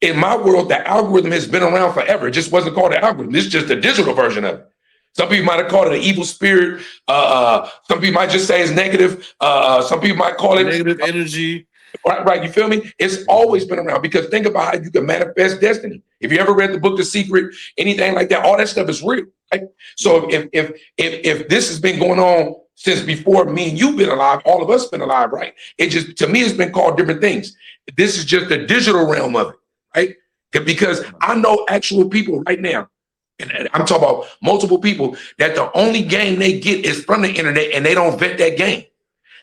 in my world, the algorithm has been around forever. It just wasn't called the algorithm. It's just a digital version of it. Some people might have called it an evil spirit. Some people might just say it's negative. Some people might call it Negative energy. Right, you feel me? It's always been around because think about how you can manifest destiny. If you ever read the book The Secret, anything like that, all that stuff is real. Right? So if this has been going on since before me and you've been alive, all of us been alive, right? It just to me it's been called different things. This is just the digital realm of it, right? Because I know actual people right now, and I'm talking about multiple people, that the only game they get is from the internet and they don't vet that game.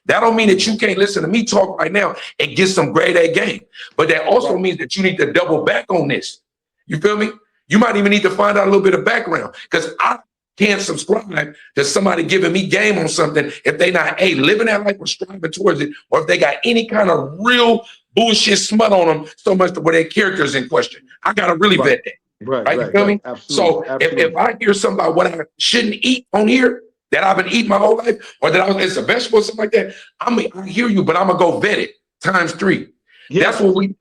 That don't mean that you can't listen to me talk right now and get some grade A game. But that also means that you need to double back on this. You feel me? You might even need to find out a little bit of background because I can't subscribe to somebody giving me game on something if they not living that life or striving towards it, or if they got any kind of real bullshit smut on them so much to where their character's in question. I gotta really vet that. Right, you feel me? Absolutely. So if I hear something about what I shouldn't eat on here, that I've been eating my whole life, or that it's a vegetable or something like that, I hear you, but I'm gonna go vet it times 3. Yeah. That's what we.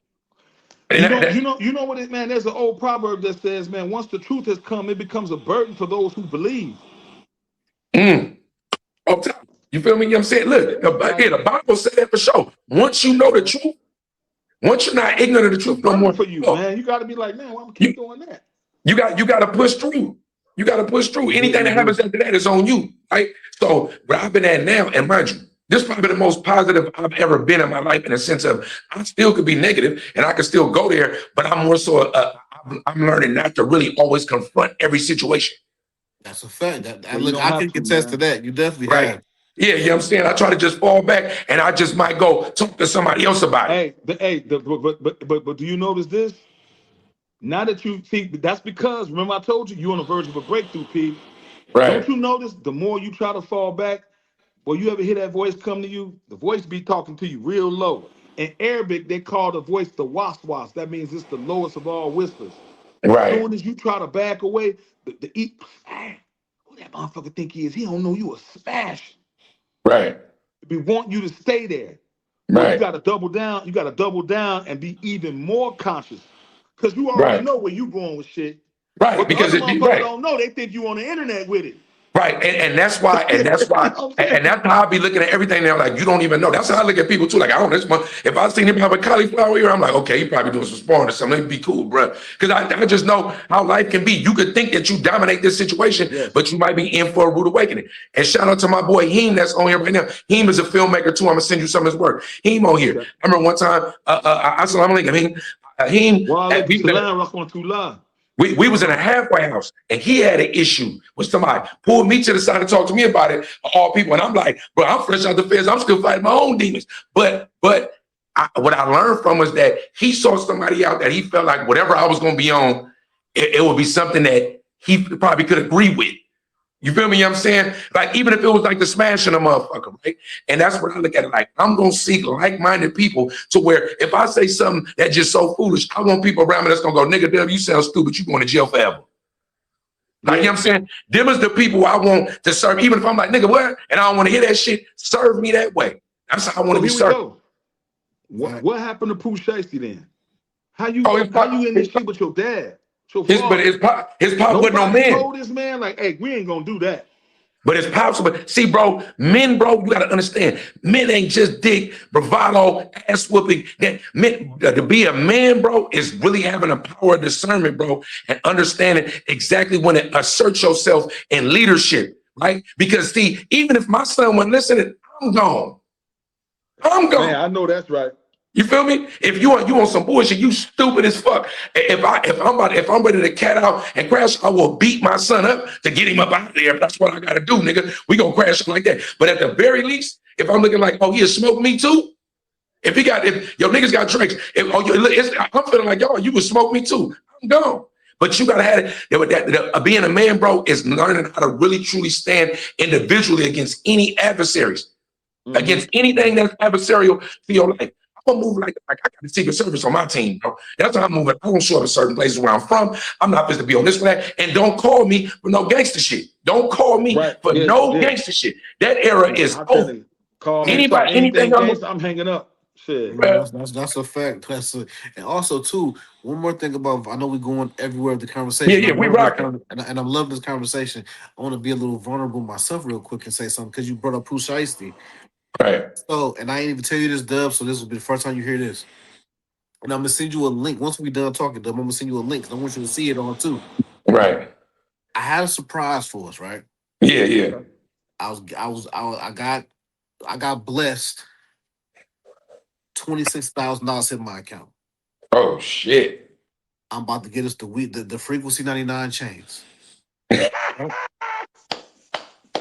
You know what it, man. There's an old proverb that says, man, once the truth has come, it becomes a burden for those who believe. Up top. You feel me? You know what I'm saying? Look, the Bible said that for sure. Once you know the truth, once you're not ignorant of the truth no more, for you, man. You got to be like, man, why I'm keep doing that? You got to push through. You got to push through. Anything that happens after that is on you, right? So where I've been at now, and mind you, this is probably the most positive I've ever been in my life in a sense of I still could be negative and I could still go there, but I'm more so I'm learning not to really always confront every situation. That's a fact. Look, I can contest to that. You definitely have. Yeah, you know what I'm saying? I try to just fall back and I just might go talk to somebody else about it. But do you notice this? Now that you see, that's because, remember I told you, you're on the verge of a breakthrough, P. Right. Don't you notice the more you try to fall back, well, you ever hear that voice come to you? The voice be talking to you real low. In Arabic, they call the voice the waswas. That means it's the lowest of all whispers. Right. As soon as you try to back away, who that motherfucker think he is? He don't know you a smash. Right. We want you to stay there. Right. You got to double down. You got to double down and be even more conscious. Because you already know where you going with shit. Right, but because the other motherfuckers don't know. They think you on the internet with it. Right, and that's why, and that's how I be looking at everything now. Like you don't even know. That's how I look at people too. Like I don't. This one, if I seen him have a cauliflower ear, I'm like, okay, he probably doing some sparring or something. It'd be cool, bro. Because I just know how life can be. You could think that you dominate this situation, but you might be in for a rude awakening. And shout out to my boy Heem that's on here right now. Heem is a filmmaker too. I'm gonna send you some of his work. Heem on here. I remember one time, Assalamu alaikum. Heem. We was in a halfway house and he had an issue with somebody, pulled me to the side and talked to me about it, all people. And I'm like, bro, I'm fresh out the feds. I'm still fighting my own demons. But what I learned from was that he saw somebody out that he felt like whatever I was going to be on, it would be something that he probably could agree with. You feel me? You know what I'm saying? Like, even if it was like the smashing a motherfucker, right? And that's what I look at it like. I'm going to seek like-minded people to where if I say something that's just so foolish, I want people around me that's going to go, nigga, damn, you sound stupid. You going to jail forever. Like, you know what I'm saying? Them is the people I want to serve. Even if I'm like, nigga, what? And I don't want to hear that shit. Serve me that way. That's how I want to be served. What happened to Pooh Shiesty then? How you in this shit with your dad? But his pop wasn't no man. Told this man like, hey, we ain't gonna do that. But it's possible. See, bro, men, bro, you gotta understand. Men ain't just dick, bravado, ass whooping. To be a man, bro, is really having a power of discernment, bro, and understanding exactly when to assert yourself in leadership, right? Because see, even if my son wasn't listening, I'm gone. Man, I know that's right. You feel me? If you on some bullshit, you stupid as fuck. If I'm ready to cat out and crash, I will beat my son up to get him up out of there. If that's what I gotta do, nigga, we gonna crash like that. But at the very least, if I'm looking like, oh, he'll smoke me too. If your niggas got drinks, I'm feeling like, yo, you would smoke me too. I'm gone. But you gotta have it. Being a man, bro, is learning how to really truly stand individually against any adversaries, against anything that's adversarial to your life. I'm gonna move like I got the Secret Service on my team, bro. That's how I'm moving. I don't show up in certain places where I'm from. I'm not supposed to be on this flag. And don't call me for no gangster shit. Don't call me for no gangster shit. That era is over. Call me anything gangster, I'm hanging up. Shit. That's a fact. And also too, one more thing about, I know we're going everywhere with the conversation. Yeah, we rocking. And I'm loving this conversation. I want to be a little vulnerable myself real quick and say something because you brought up Pooh Shiesty. Right. So, and I ain't even tell you this, Dub. So this will be the first time you hear this. And I'm gonna send you a link once we done talking, Dub. I'm gonna send you a link 'cause I want you to see it on too. Right. I had a surprise for us, right? Yeah, yeah. I got blessed. $26,000 in my account. Oh shit. I'm about to get us the frequency 99 chains.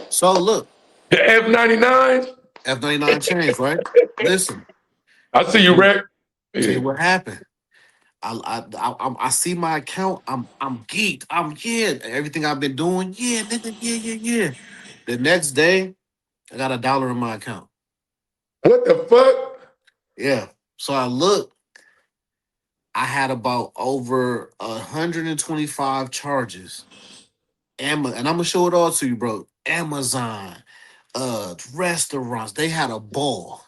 So look, The F99s? F99 chains, right? Listen, I see you, Rick. tell you Yeah. what happened. I see my account. I'm geeked. I'm yeah. Everything I've been doing. Yeah, nigga. Yeah, yeah, yeah. The next day, I got $1 in my account. What the fuck? Yeah. So I look. I had about over 125 charges. And I'm gonna show it all to you, bro. Amazon, restaurants. They had a ball.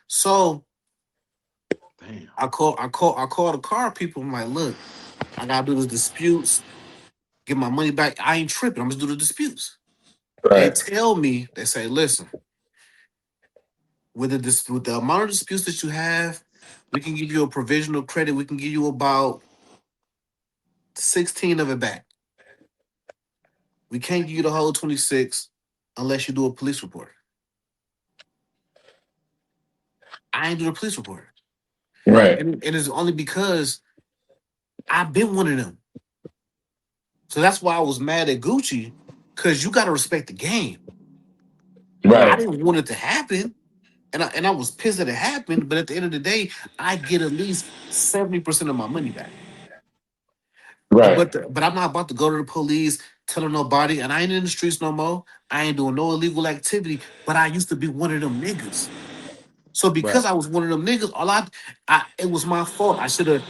So Damn. I call the car people. I'm like, look, I gotta do the disputes, get my money back. I ain't tripping. I'm just do the disputes. They Right. tell me, they say, listen, with the amount of disputes that you have, we can give you a provisional credit. We can give you about 16 of it back. We can't give you the whole 26 unless you do a police report. I ain't do a police report. Right. And it's only because I've been one of them. So that's why I was mad at Gucci, because you gotta respect the game. I Right. didn't want it to happen. And I was pissed that it happened, but at the end of the day, I get at least 70% of my money back. Right. But I'm not about to go to the police telling nobody, and I ain't in the streets no more. I ain't doing no illegal activity, but I used to be one of them niggas. So because Right. I was one of them niggas, I it was my fault. I should have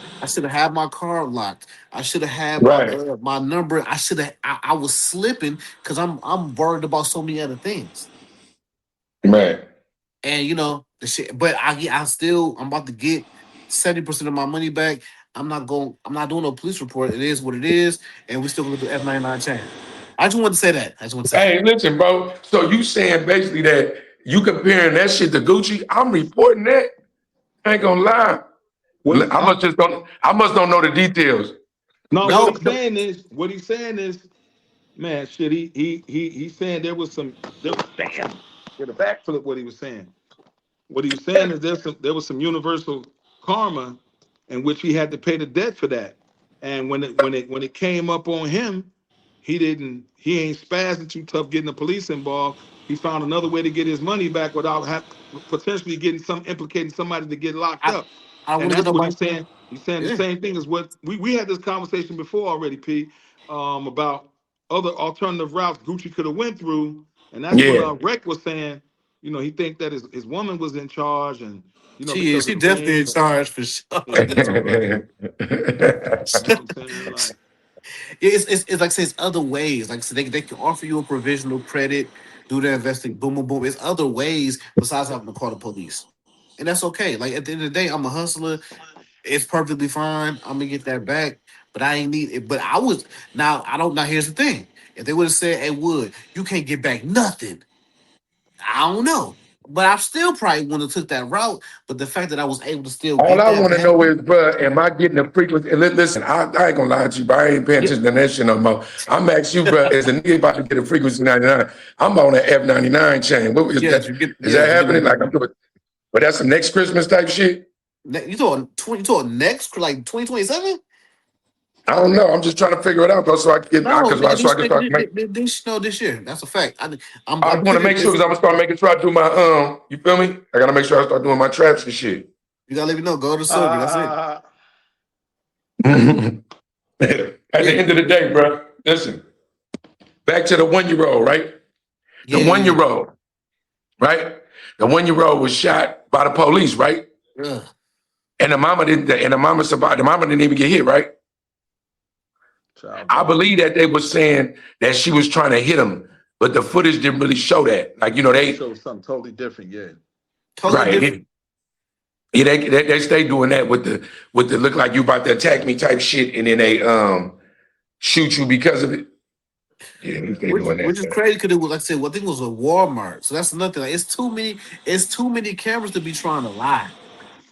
had my car locked. I should have had Right. my number. I was slipping because I'm worried about so many other things. Right. And the shit. But I'm about to get 70% of my money back. I'm not doing no police report. It is what it is, and we still gonna do F99 chain. I just want to say that. I just want to say that. Hey, listen, bro. So you saying basically that you comparing that shit to Gucci? I'm reporting that. I ain't gonna lie. What he, I must don't know the details. no, No, no, what he's saying is, man, shit. He's saying damn. Get a backflip. What he was saying. What he was saying is there was some universal karma, in which he had to pay the debt for that. And when it came up on him, he ain't spazzing too tough getting the police involved. He found another way to get his money back without potentially getting implicating somebody to get locked I up. I don't And want to get that's what nobody. he's saying. He's saying the Yeah, same thing as what we had this conversation before already, P, about other alternative routes Gucci could have went through. And that's what Yeah. Rec was saying. He think that his woman was in charge, and she is. because She of the definitely in fame. charge for sure. Yeah, like, you know what I'm saying? Like, It's like I say, it's other ways. Like so they can offer you a provisional credit, do the investing, boom, boom, boom. It's other ways besides having to call the police, and that's okay. Like at the end of the day, I'm a hustler. It's perfectly fine. I'm gonna get that back, but I ain't need it. But I was now. I don't. Now here's the thing: if they would have said, "Hey, Wood, you can't get back nothing," I don't know. But I still probably wouldn't have took that route. But the fact that I was able to still All get I that want to back, know is, bro, am I getting the frequency? And listen, I ain't gonna lie to you, but I ain't paying yeah, attention to that shit no more. I'm asking you, bro, as a nigga about to get a frequency 99, I'm on an F99 chain. What is that? Is that yes, you get happening? that. Like I'm doing, but that's some next Christmas type shit? You thought 20? You thought next like 2027? I don't know. I'm just trying to figure it out, bro, so I can get, No, nigga, so I can start making. this year. That's a fact. I I'm want to picking make sure this. because I'm gonna start making sure I do my you feel me? I gotta make sure I start doing my traps and shit. You gotta let me know. Gold or silver. That's it. uh, At the Yeah, end of the day, bro, listen, back to the 1 year old, right? The yeah, one yeah. year old, right? The 1 year old was shot by the police, right? Ugh. And the mama didn't. And the mama survived. The mama didn't even get hit, right? child I God. believe that they were saying that she was trying to hit him, but the footage didn't really show that. Like It they shows something totally different. Yeah. Totally right. different. Yeah, they stay doing that with the look like you about to attack me type shit, and then they shoot you because of it. Yeah, they Which doing that. which is crazy because it was, like I said, well, I think it was a Walmart. So that's another thing. Like, it's too many cameras to be trying to lie.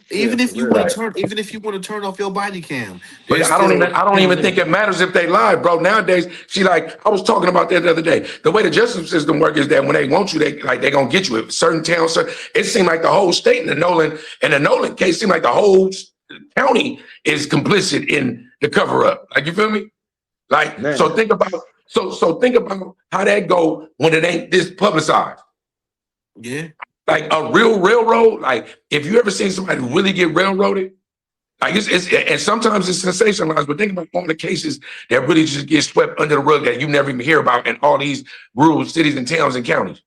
Yeah, Even for if you real. want to Right. turn, even if you want to turn off your body cam, But there's still I don't cameras even in think there. it matters if they lie, bro. Nowadays, see, like I was talking about that the other day. The way the justice system works is that when they want you, they gonna get you. If certain towns, it seemed like the whole state in the Nolan case, seemed like the whole county is complicit in the cover up. Like you feel me? Like Man, so think about how that go when it ain't this publicized. Yeah. Like a real railroad. Like if you ever seen somebody really get railroaded. Like it's and sometimes it's sensationalized, but think about all the cases that really just get swept under the rug that you never even hear about in all these rural cities and towns and counties.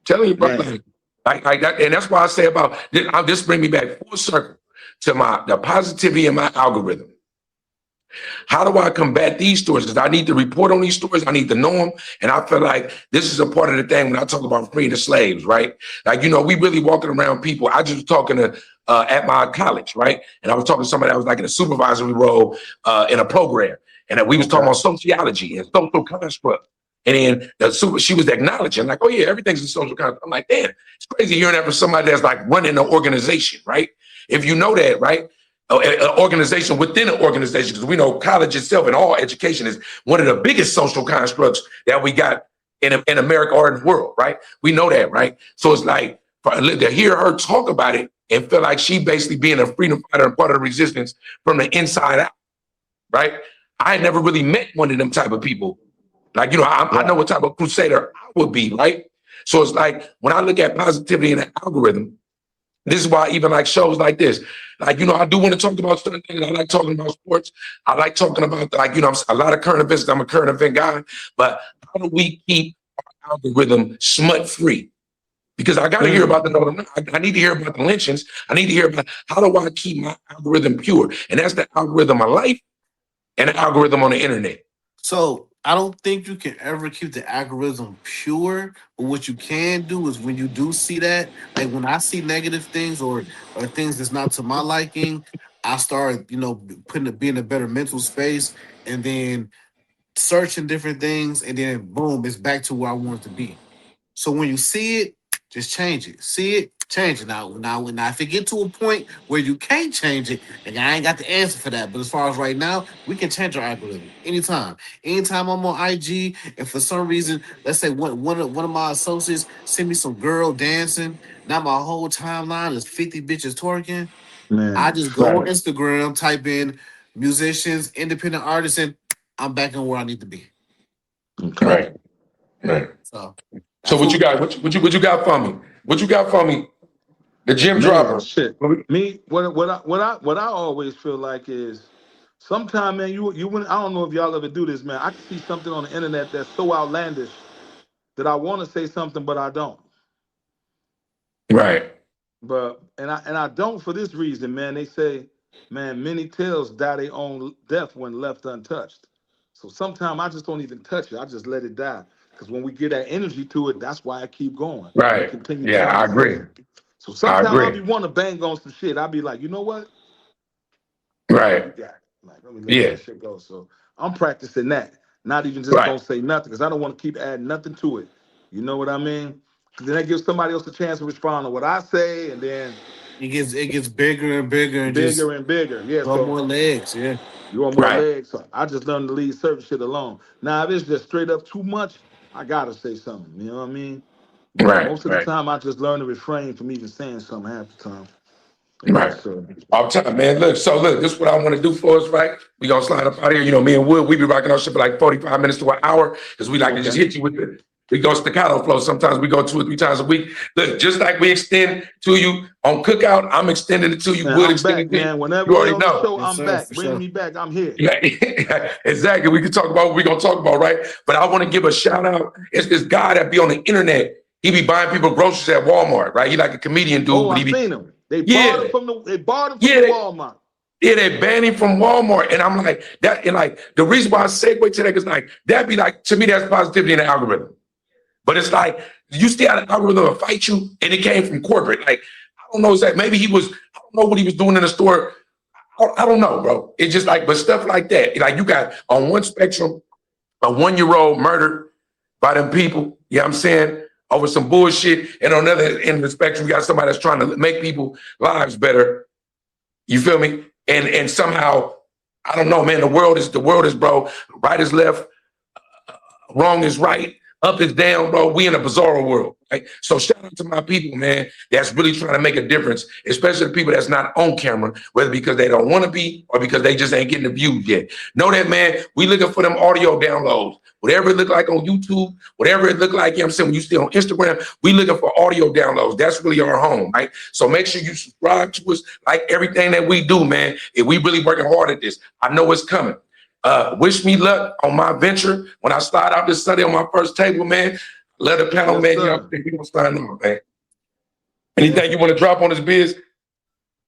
Telling you, bro, man, like that, and that's why I say about this. I'll just bring me back full circle to the positivity in my algorithm. How do I combat these stories? Because I need to report on these stories. I need to know them. And I feel like this is a part of the thing when I talk about freeing the slaves, right? Like, we really walking around people. I just was talking to at my college, right? And I was talking to somebody that was like in a supervisory role in a program. And we was talking okay, about sociology and social construct. And then she was acknowledging, like, oh yeah, everything's a social construct. I'm like, damn, it's crazy hearing that from somebody that's like running an organization, right? If you know that, right? An organization within an organization, because we know college itself and all education is one of the biggest social constructs that we got in America or in the world, right? We know that, right? So it's like to hear her talk about it and feel like she basically being a freedom fighter and part of the resistance from the inside out, right? I had never really met one of them type of people. Like, I know right, what type of crusader I would be, right? So it's like when I look at positivity in the algorithm, this is why even like shows like this, like, I do want to talk about certain things. I like talking about sports. I like talking about like, a lot of current events. I'm a current event guy, but how do we keep our algorithm smut free? Because I got to hear mm, about I need to hear about the lynchings. I need to hear about how do I keep my algorithm pure? And that's the algorithm of life and the algorithm on the internet. So I don't think you can ever keep the algorithm pure. But what you can do is when you do see that, like when I see negative things or things that's not to my liking, I start, putting be in a better mental space and then searching different things, and then boom, it's back to where I want it to be. So when you see it, just change it. See it, change it. Now, if it get to a point where you can't change it, and I ain't got the answer for that. But as far as right now, we can change our algorithm anytime. Anytime I'm on IG, and for some reason, let's say one of my associates send me some girl dancing. Now my whole timeline is 50 bitches twerking. I man, just go on Right, Instagram, type in musicians, independent artists, and I'm back on where I need to be. okay, right, right. So So that's what what you we. got? What you got for me? What you got for me? The gym man, dropper. shit. Me, what I always feel like is, sometime, man, you wouldn't. I don't know if y'all ever do this, man. I can see something on the internet that's so outlandish that I want to say something, but I don't. Right, But and I don't for this reason, man. They say, man, many tails die their own death when left untouched. So sometimes I just don't even touch it. I just let it die. Because when we get that energy to it, that's why I keep going and right. continue Yeah, telling I the agree. story. So I sometimes I'll agree. be want to bang on some shit. I'll be like, you know what? Right. You got it. Like, let me let Yeah. that shit go. So I'm practicing that. Not even just Right. gonna say nothing, because I don't want to keep adding nothing to it. You know what I mean? Because then that gives somebody else a chance to respond to what I say, and then It gets bigger and bigger and just bigger and bigger. Yeah, grow so more legs. Yeah. you want more Right. legs. So I just learned to leave certain shit alone. Now, if it's just straight up too much, I gotta say something. You know what I mean? But Right. most of the Right. time, I just learn to refrain from even saying something half the time. Right. So All the time, man. Look, this is what I want to do for us, right? We gonna slide up out here. Me and Wood, we be rocking our shit for like 45 minutes to an hour because we like to just okay. hit you with we go staccato flow. Sometimes we go 2 or 3 times a week. Look, just like we extend to you on Cookout, I'm extending it to you. Man, Wood I'm extending back, it to you. man. Whenever You they already on the know. show, Yes, I'm sir, back. for Bring sure. me back. I'm here. Yeah, exactly. We can talk about what we're gonna talk about, right? But I want to give a shout out. It's this guy that be on the internet. He be buying people groceries at Walmart, right? He like a comedian dude, Oh, but I he be seen them. They barred him yeah, from the. They barred him from yeah, the they, Walmart. yeah. They banned him from Walmart, and I'm like that. And like the reason why I segue to that is like that be like to me that's positivity in the algorithm. But it's like you still had an algorithm to fight you, and it came from corporate. Like I don't know exactly. Maybe he was. I don't know what he was doing in the store. I don't know, bro. It's just like, but stuff like that. Like you got on one spectrum. a 1-year-old murdered by them people, you know what I'm saying, over some bullshit. And on the other end of the spectrum, you got somebody that's trying to make people lives better. You feel me? And somehow, I don't know, man, the world is, bro, right is left, wrong is right, up is down, bro. We in a bizarre world. Right? So shout out to my people, man, that's really trying to make a difference, especially the people that's not on camera, whether because they don't want to be or because they just ain't getting the views yet. Know that, man, we looking for them audio downloads. Whatever it look like on YouTube, whatever it look like, you know what I'm saying, when you still on Instagram, we looking for audio downloads. That's really our home, right? So make sure you subscribe to us, like everything that we do, man. If we really working hard at this, I know it's coming. Wish me luck on my venture. When I start out this Sunday on my first table, man, let the panel, yes, man, you know, we gonna sign off, man. Anything you want to drop on this biz?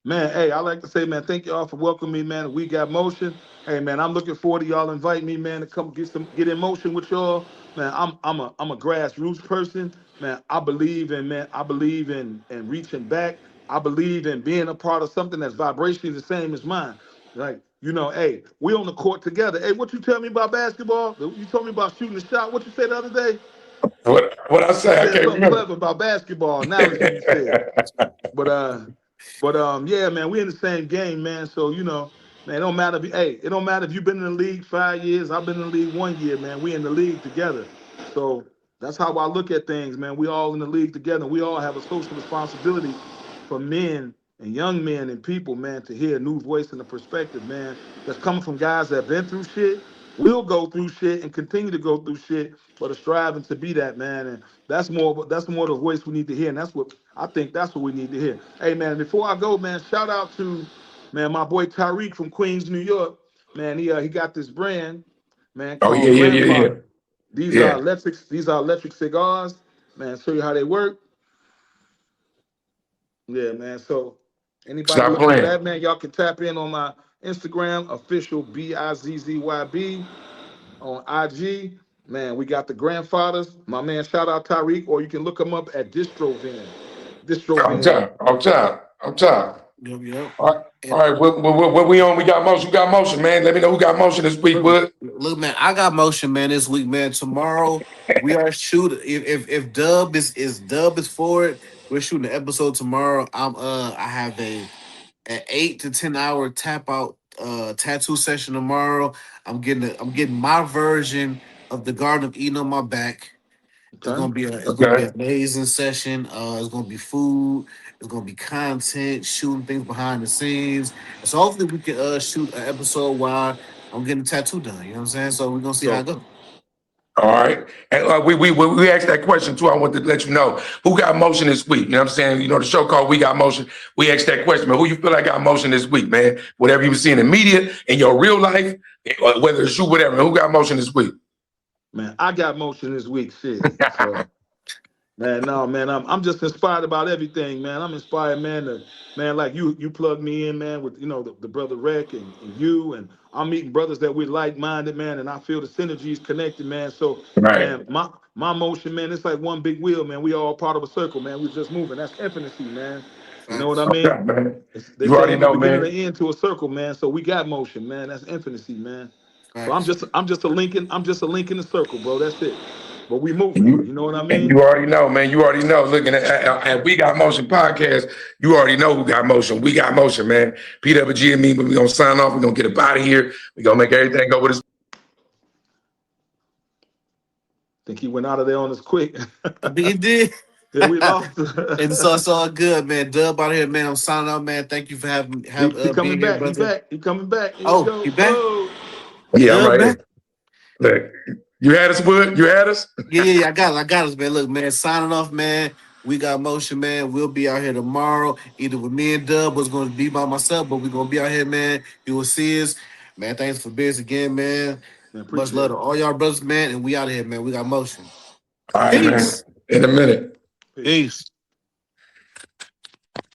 Man, hey, I like to say, man, thank y'all for welcoming me, man. We got motion. Hey, man, I'm looking forward to y'all inviting me, man, to come get in motion with y'all. Man, I'm a grassroots person. Man, I believe in reaching back. I believe in being a part of something that's vibrationally the same as mine. Like, hey, we on the court together. Hey, what you tell me about basketball? You told me about shooting the shot. What you say the other day? What I say? I can't remember. Clever about basketball analogy you said. But yeah, man, we in the same game, man. So man, it don't matter it don't matter if you've been in the league 5 years. I've been in the league 1 year, man. We in the league together. So that's how I look at things, man. We all in the league together. We all have a social responsibility for men and young men and people, man, to hear a new voice and a perspective, man, that's coming from guys that have been through shit, will go through shit, and continue to go through shit, but are striving to be that, man. And that's more the voice we need to hear, and that's what we need to hear. Hey, man, before I go, man, shout out to, man, my boy Tyreek from Queens, New York. Man, he got this brand, man, called Grandfather. These are electric cigars, man. Show you how they work. Yeah, man. So anybody looking for that, man, y'all can tap in on my Instagram, official BIZZYB on IG. Man, we got the grandfathers. My man, shout out Tyreek, or you can look him up at DistroVin. I'm top. Yep. All right. What we on? We got motion. We got motion, man. Let me know who got motion this week, Wood. Look, man, I got motion, man, this week, man. Tomorrow we are shooting. If Dub is for it, we're shooting an episode tomorrow. I have an 8 to 10 hour tap out tattoo session tomorrow. I'm getting my version of the Garden of Eden on my back. Okay. It's gonna be an amazing session. It's gonna be food. It's gonna be content, shooting things behind the scenes. And so hopefully we can shoot an episode while I'm getting a tattoo done. You know what I'm saying? So we're gonna see how it goes. All right. And we asked that question too. I want to let you know who got motion this week. You know what I'm saying? You know, the show called We Got Motion. We asked that question, man. Who you feel like got motion this week, man? Whatever you were seeing in media, in your real life, whether it's you, whatever. Who got motion this week? Man, I got motion this week. Shit. So, man, no, man, I'm just inspired about everything, man. I'm inspired, man. Like you plugged me in, man, with the brother Rec and you, and I'm meeting brothers that we're like-minded, man, and I feel the synergies connected, man. So, man, my motion, man, it's like one big wheel, man. We all part of a circle, man. We're just moving. That's infinity, man. You know what I mean? Man. They say already know, man. The end to a circle, man. So we got motion, man. That's infinity, man. So I'm just a link in the circle, bro. That's it. But we moving. You know what I mean? You already know, man. You already know. Looking at We Got Motion podcast, you already know who got motion. We got motion, man. PWG and me, but we're gonna sign off. We're gonna get up out of here. We're gonna make everything go with us. Think he went out of there on us quick. He did. Yeah, we lost. And so it's all good, man. Dub out here, man. I'm signing out, man. Thank you for having he coming back. Here, he coming back. Here he back? Whoa. Yeah, I'm right here. Look, you had us, Wood? You had us? Yeah, I got us, man. Look, man, signing off, man. We got motion, man. We'll be out here tomorrow. Either with me and Dub was going to be by myself, but we're going to be out here, man. You will see us. Man, thanks for Biz again, man. Much love to all y'all brothers, man. And we out of here, man. We got motion. All right, peace. Man. In a minute. Peace.